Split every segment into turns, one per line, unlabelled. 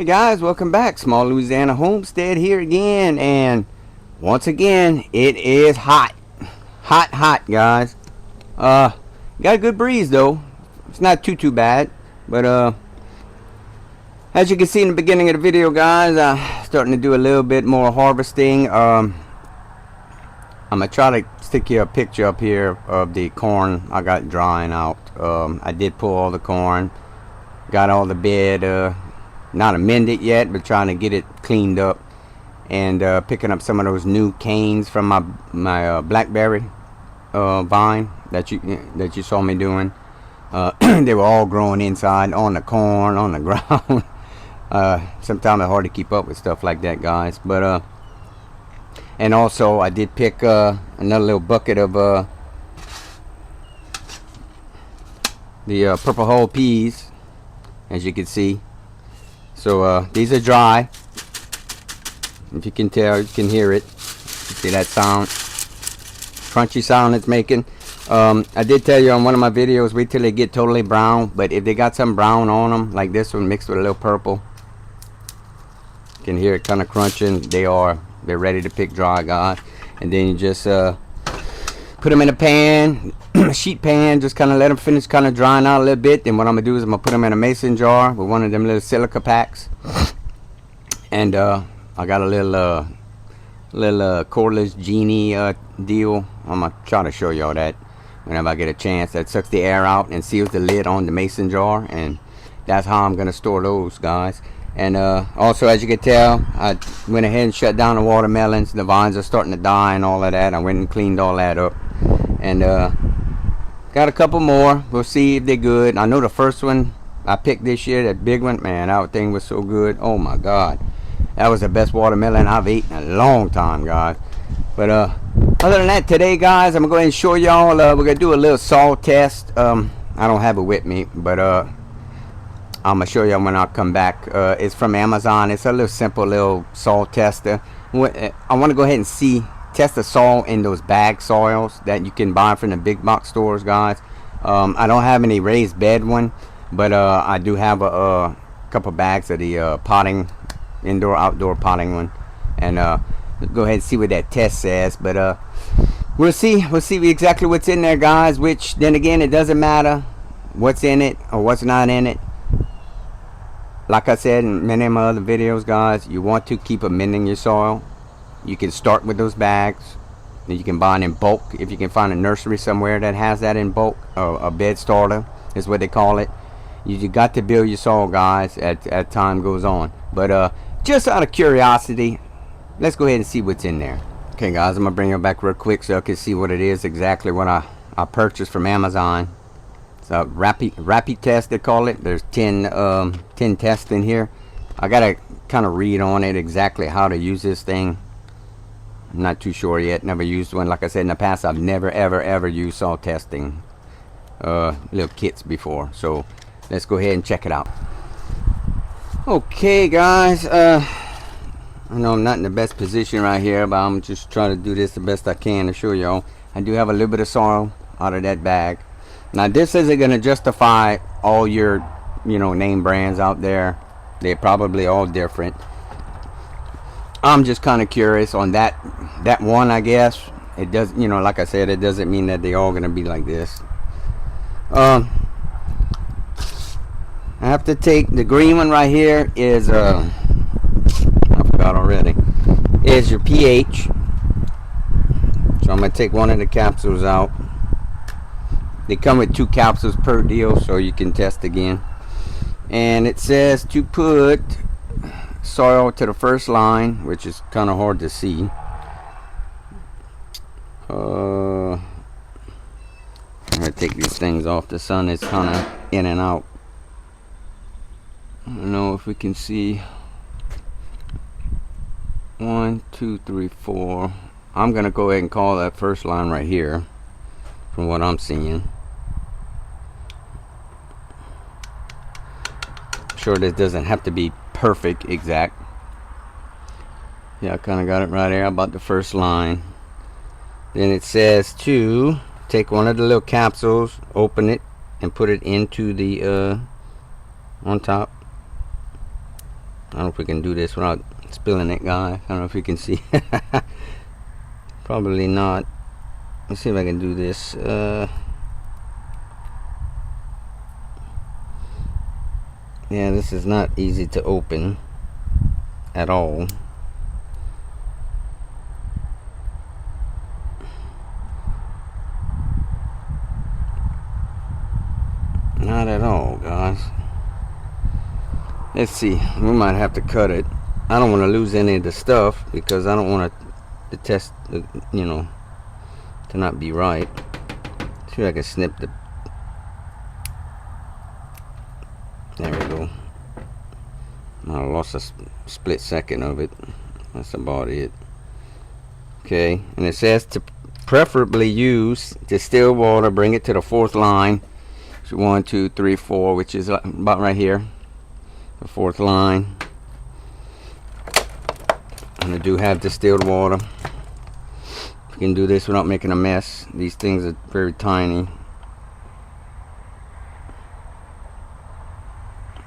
Guys, welcome back. Small Louisiana Homestead here again, and once again it is hot. Hot guys. Got a good breeze though. It's not too bad, but as you can see in the beginning of the video, guys, starting to do a little bit more harvesting. I'm gonna try to stick you a picture up here of the corn I got drying out. I did pull all the corn, got all the bed not amended yet, but trying to get it cleaned up, and picking up some of those new canes from my blackberry vine that you saw me doing. They were all growing inside on the corn, on the ground. Sometimes it's hard to keep up with stuff like that, guys. But and also I did pick another little bucket of the purple hull peas, as you can see. So these are dry. If you can tell, you can hear it. You see that sound, crunchy sound it's making. I did tell you on one of my videos, wait till they get totally brown. But if they got some brown on them, like this one mixed with a little purple, you can hear it kind of crunching. They're ready to pick dry, guys. And then you just put them in a pan, a sheet pan, just kind of let them finish kind of drying out a little bit. Then what I'm gonna do is I'm gonna put them in a mason jar with one of them little silica packs, and I got a little cordless genie deal. I'm gonna try to show y'all that whenever I get a chance. That sucks the air out and seals the lid on the mason jar, and that's how I'm gonna store those, guys. And also, as you can tell, I went ahead and shut down the watermelons. The vines are starting to die and all of that. I went and cleaned all that up, and got a couple more. We'll see if they're good. I know the first one I picked this year, that big one, man, that thing was so good. Oh my God, that was the best watermelon I've eaten in a long time, guys. But other than that, today, guys, I'm gonna go ahead and show y'all. We're gonna do a little soil test. I don't have it with me, but I'm gonna show you when I come back. It's from Amazon. It's a little simple little soil tester. I want to go ahead and test the soil in those bag soils that you can buy from the big box stores, guys. I don't have any raised bed one, but I do have a couple bags of the potting, indoor outdoor potting one, and go ahead and see what that test says. But we'll see exactly what's in there, guys. Which then again, it doesn't matter what's in it or what's not in it. Like I said in many of my other videos, guys, you want to keep amending your soil. You can start with those bags, and you can buy it in bulk if you can find a nursery somewhere that has that in bulk. A bed starter is what they call it. You got to build your soil, guys, as time goes on. But just out of curiosity, let's go ahead and see what's in there. Okay, guys, I'm gonna bring it back real quick so I can see what it is exactly what I purchased from Amazon. So rapid test, they call it. There's 10 tests in here. I gotta kind of read on it exactly how to use this thing. I'm not too sure yet. Never used one. Like I said in the past, I've never ever used soil testing little kits before. So let's go ahead and check it out. Okay, guys, I know I'm not in the best position right here, but I'm just trying to do this the best I can to show y'all. I do have a little bit of soil out of that bag. Now, this isn't going to justify all your, name brands out there. They're probably all different. I'm just kind of curious on that one, I guess. It does, like I said, it doesn't mean that they're all going to be like this. I have to take the green one right here is, I forgot already, is your pH. So I'm going to take one of the capsules out. They come with 2 capsules per deal, so you can test again. And it says to put soil to the first line, which is kind of hard to see. I'm gonna take these things off. The sun is kind of in and out. I don't know if we can see. 1, 2, 3, 4. I'm gonna go ahead and call that first line right here, from what I'm seeing. Sure, this doesn't have to be perfect exact. Yeah, I kind of got it right there about the first line. Then it says to take one of the little capsules, open it, and put it into the on top. I don't know if we can do this without spilling it, guys. I don't know if you can see. Probably not. Let's see if I can do this. Yeah, this is not easy to open at all. Not at all, guys. Let's see. We might have to cut it. I don't want to lose any of the stuff because I don't want the test, you know, to not be right. See if I can snip the. There we go. I lost a split second of it. That's about it. Okay, and it says to preferably use distilled water. Bring it to the fourth line. So 1, 2, 3, 4, which is about right here. The fourth line. And I do have distilled water. You can do this without making a mess. These things are very tiny.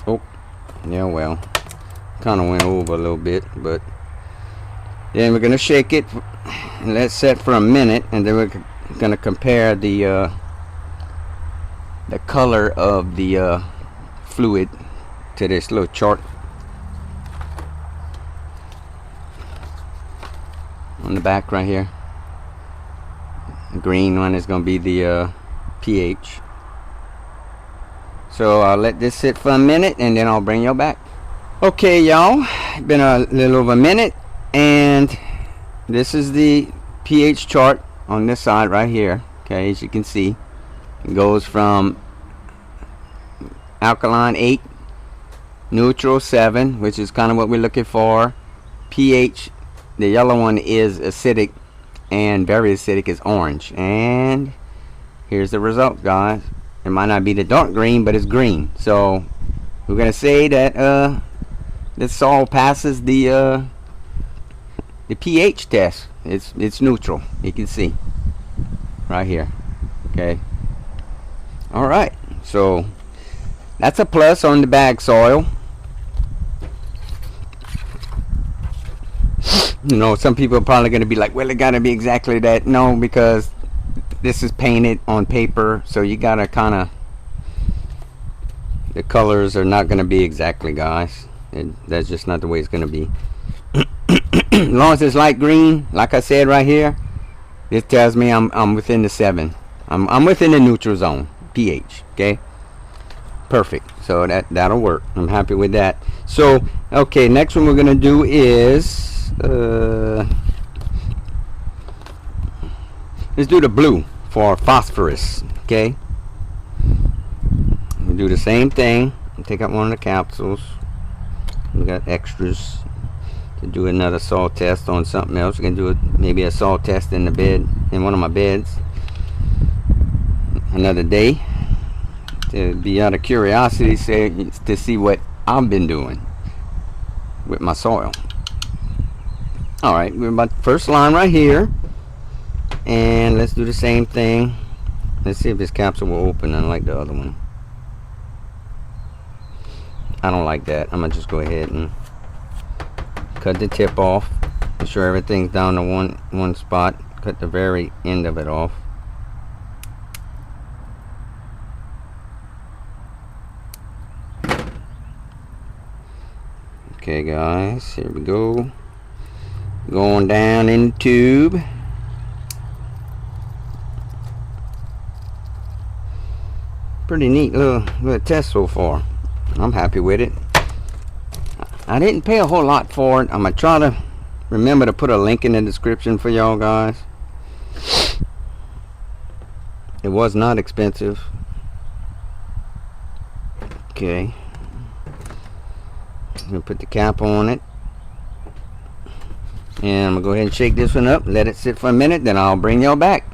Oh, yeah, well, kind of went over a little bit, but then we're gonna shake it and let it set for a minute, and then we're gonna compare the color of the fluid to this little chart on the back right here. The green one is going to be the pH. So I'll let this sit for a minute and then I'll bring y'all back. Okay, y'all, been a little over a minute, and this is the pH chart on this side right here. Okay, as you can see, it goes from alkaline 8, neutral 7, which is kind of what we're looking for. pH, the yellow one is acidic, and very acidic is orange. And here's the result, guys. It might not be the dark green, but it's green. So we're gonna say that this all passes the pH test. It's neutral. You can see right here. Okay. All right. So that's a plus on the bag soil. You know, some people are probably going to be like, well, it got to be exactly that. No, because this is painted on paper, so you got to kind of, the colors are not going to be exactly, guys. That's just not the way it's going to be. As long as it's light green, like I said right here, this tells me I'm within the 7. I'm within the neutral zone, pH, okay? Perfect. So that'll work. I'm happy with that. So, okay, next one we're going to do is let's do the blue for phosphorus. Okay, we do the same thing. Take out one of the capsules. We got extras to do another salt test on something else. We can do maybe a salt test in the bed, in one of my beds, another day, to be out of curiosity, to see what I've been doing with my soil. All right, we're about the first line right here, and let's do the same thing. Let's see if this capsule will open unlike the other one. I don't like that. I'm gonna just go ahead and cut the tip off. Make sure everything's down to one spot. Cut the very end of it off. Okay, guys, here we go. Going down in the tube. Pretty neat little test so far. I'm happy with it. I didn't pay a whole lot for it. I'm gonna try to remember to put a link in the description for y'all guys. It was not expensive. Okay. I'm gonna put the cap on it. And I'm gonna go ahead and shake this one up, let it sit for a minute, then I'll bring y'all back.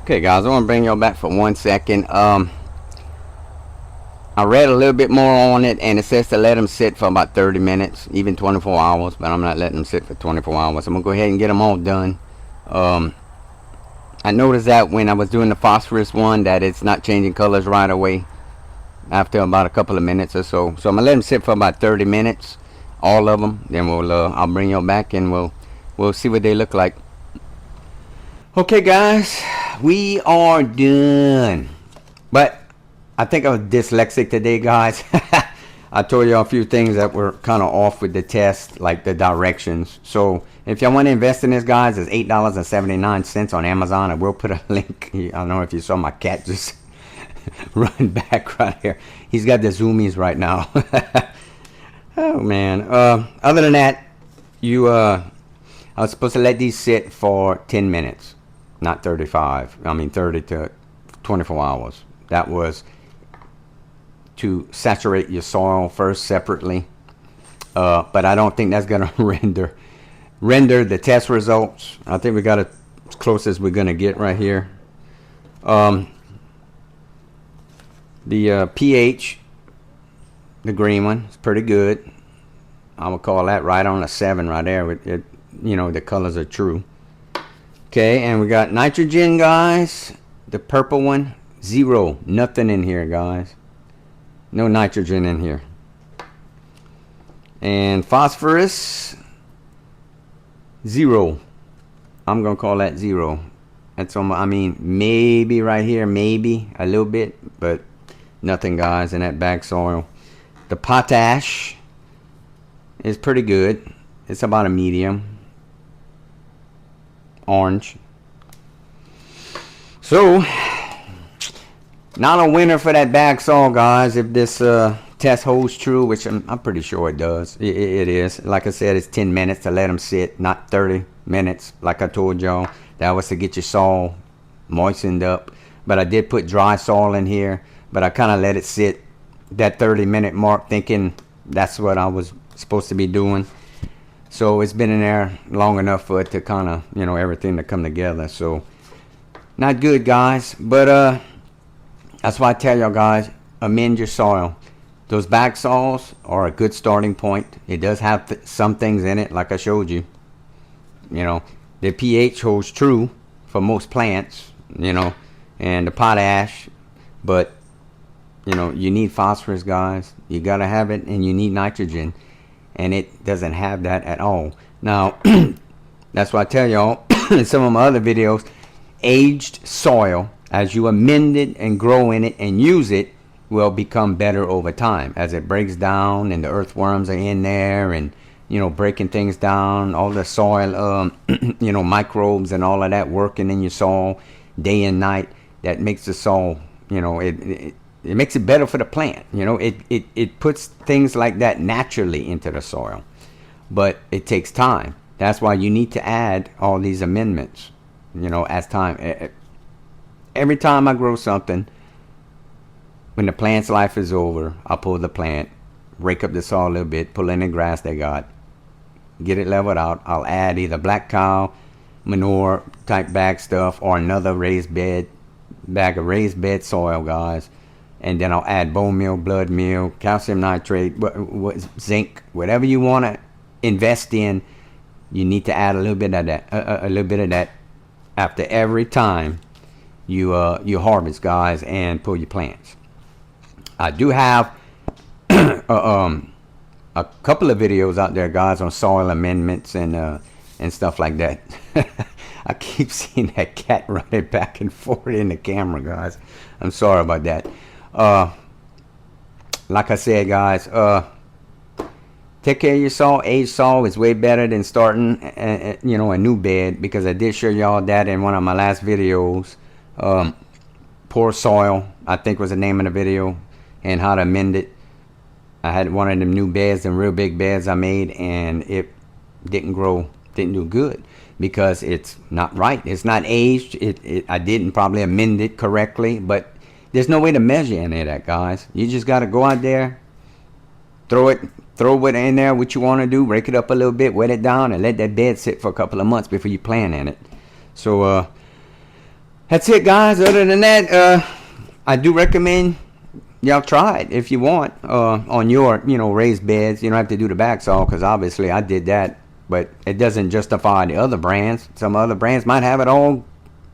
Okay, guys, I want to bring y'all back for 1 second. I read a little bit more on it, and it says to let them sit for about 30 minutes, even 24 hours, but I'm not letting them sit for 24 hours. I'm gonna go ahead and get them all done. I noticed that when I was doing the phosphorus one, that it's not changing colors right away. after about a couple of minutes or so. So I'm gonna let them sit for about 30 minutes, all of them. Then I'll bring you back and we'll see what they look like. Okay, guys, we are done. But I think I was dyslexic today, guys. I told you a few things that were kind of off with the test, like the directions. So if y'all want to invest in this, guys, it's $8.79 on Amazon. I will put a link. I don't know if you saw my cat just run back right here. He's got the zoomies right now. Oh man. Other than that, I was supposed to let these sit for 10 minutes, not 35. I mean 30 to 24 hours. That was to saturate your soil first separately. But I don't think that's gonna render the test results. I think we got it as close as we're gonna get right here. The pH, the green one, is pretty good. I would call that right on a 7 right there. It, the colors are true. Okay, and we got nitrogen, guys. The purple one, 0. Nothing in here, guys. No nitrogen in here. And phosphorus, 0. I'm gonna call that 0. That's on I mean, maybe right here, maybe a little bit, but nothing, guys, in that bag soil. The potash is pretty good. It's about a medium orange. So not a winner for that bag soil, guys, if this test holds true, which I'm pretty sure it does. It is. Like I said, it's 10 minutes to let them sit, not 30 minutes like I told y'all. That was to get your soil moistened up. But I did put dry soil in here, but I kind of let it sit that 30-minute mark, thinking that's what I was supposed to be doing. So it's been in there long enough for it to kind of, everything to come together. So not good, guys, but that's why I tell y'all, guys, amend your soil. Those bag soils are a good starting point. It does have some things in it, like I showed you. The pH holds true for most plants, and the potash, but you need phosphorus, guys. You gotta have it, and you need nitrogen, and it doesn't have that at all. Now, that's why I tell y'all in some of my other videos, aged soil, as you amend it and grow in it and use it, will become better over time as it breaks down and the earthworms are in there and breaking things down, all the soil microbes and all of that working in your soil day and night. That makes the soil, it makes it better for the plant. It puts things like that naturally into the soil, but it takes time. That's why you need to add all these amendments as time. Every time I grow something, when the plant's life is over, I'll pull the plant, rake up the soil a little bit, pull in the grass they got, get it leveled out. I'll add either black cow manure type bag stuff or another bag of raised bed soil, guys. And then I'll add bone meal, blood meal, calcium nitrate, zinc, whatever you want to invest in. You need to add a little bit of that, after every time you harvest, guys, and pull your plants. I do have a couple of videos out there, guys, on soil amendments and stuff like that. I keep seeing that cat running back and forth in the camera, guys. I'm sorry about that. Like I said, guys, take care of your soil. Aged soil is way better than starting a new bed, because I did show y'all that in one of my last videos. Poor soil, I think, was the name of the video, and how to amend it. I had one of them new beds, them real big beds I made, and it didn't do good because it's not right. It's not aged. I didn't probably amend it correctly, but there's no way to measure any of that, guys. You just got to go out there, throw it in there, what you want to do, break it up a little bit, wet it down, and let that bed sit for a couple of months before you plant in it. So that's it, guys. Other than that, I do recommend y'all try it if you want on your raised beds. You don't have to do the back saw, because obviously I did that, but it doesn't justify the other brands. Some other brands might have it all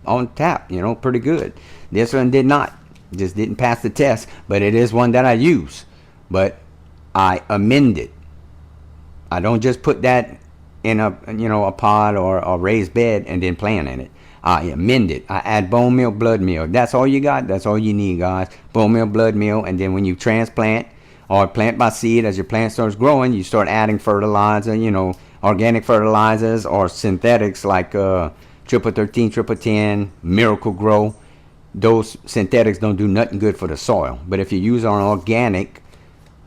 on tap, pretty good. This one did not. Just didn't pass the test, but it is one that I use. But I amend it. I don't just put that in a pot or a raised bed and then plant in it. I amend it. I add bone meal, blood meal. That's all you got. That's all you need, guys. Bone meal, blood meal, and then when you transplant or plant by seed, as your plant starts growing, you start adding fertilizer. Organic fertilizers or synthetics like triple 13, triple 10, Miracle Grow. Those synthetics don't do nothing good for the soil. But if you use an organic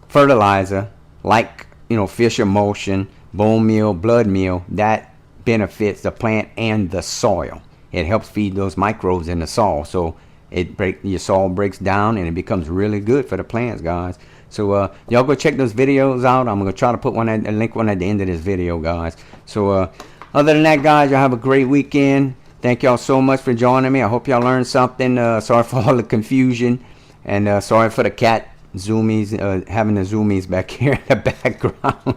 fertilizer like fish emulsion, bone meal, blood meal, that benefits the plant and the soil. It helps feed those microbes in the soil, so your soil breaks down and it becomes really good for the plants, guys. So y'all go check those videos out. I'm gonna try to put a link at the end of this video, guys. So other than that, guys, y'all have a great weekend. Thank y'all so much for joining me. I hope y'all learned something. Sorry for all the confusion, and sorry for the cat zoomies, having the zoomies back here in the background.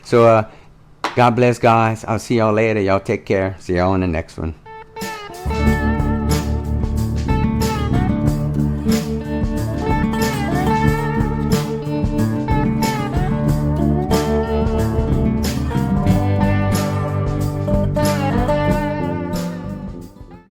So God bless, guys. I'll see y'all later. Y'all take care. See y'all in the next one.